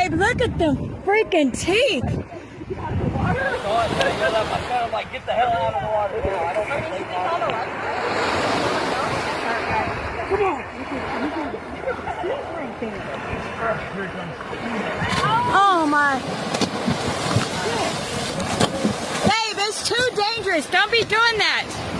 Babe, look at the freaking teeth. I'm like, get the hell out of the water now. I don't think Come on. Oh my. Babe, it's too dangerous. Don't be doing that.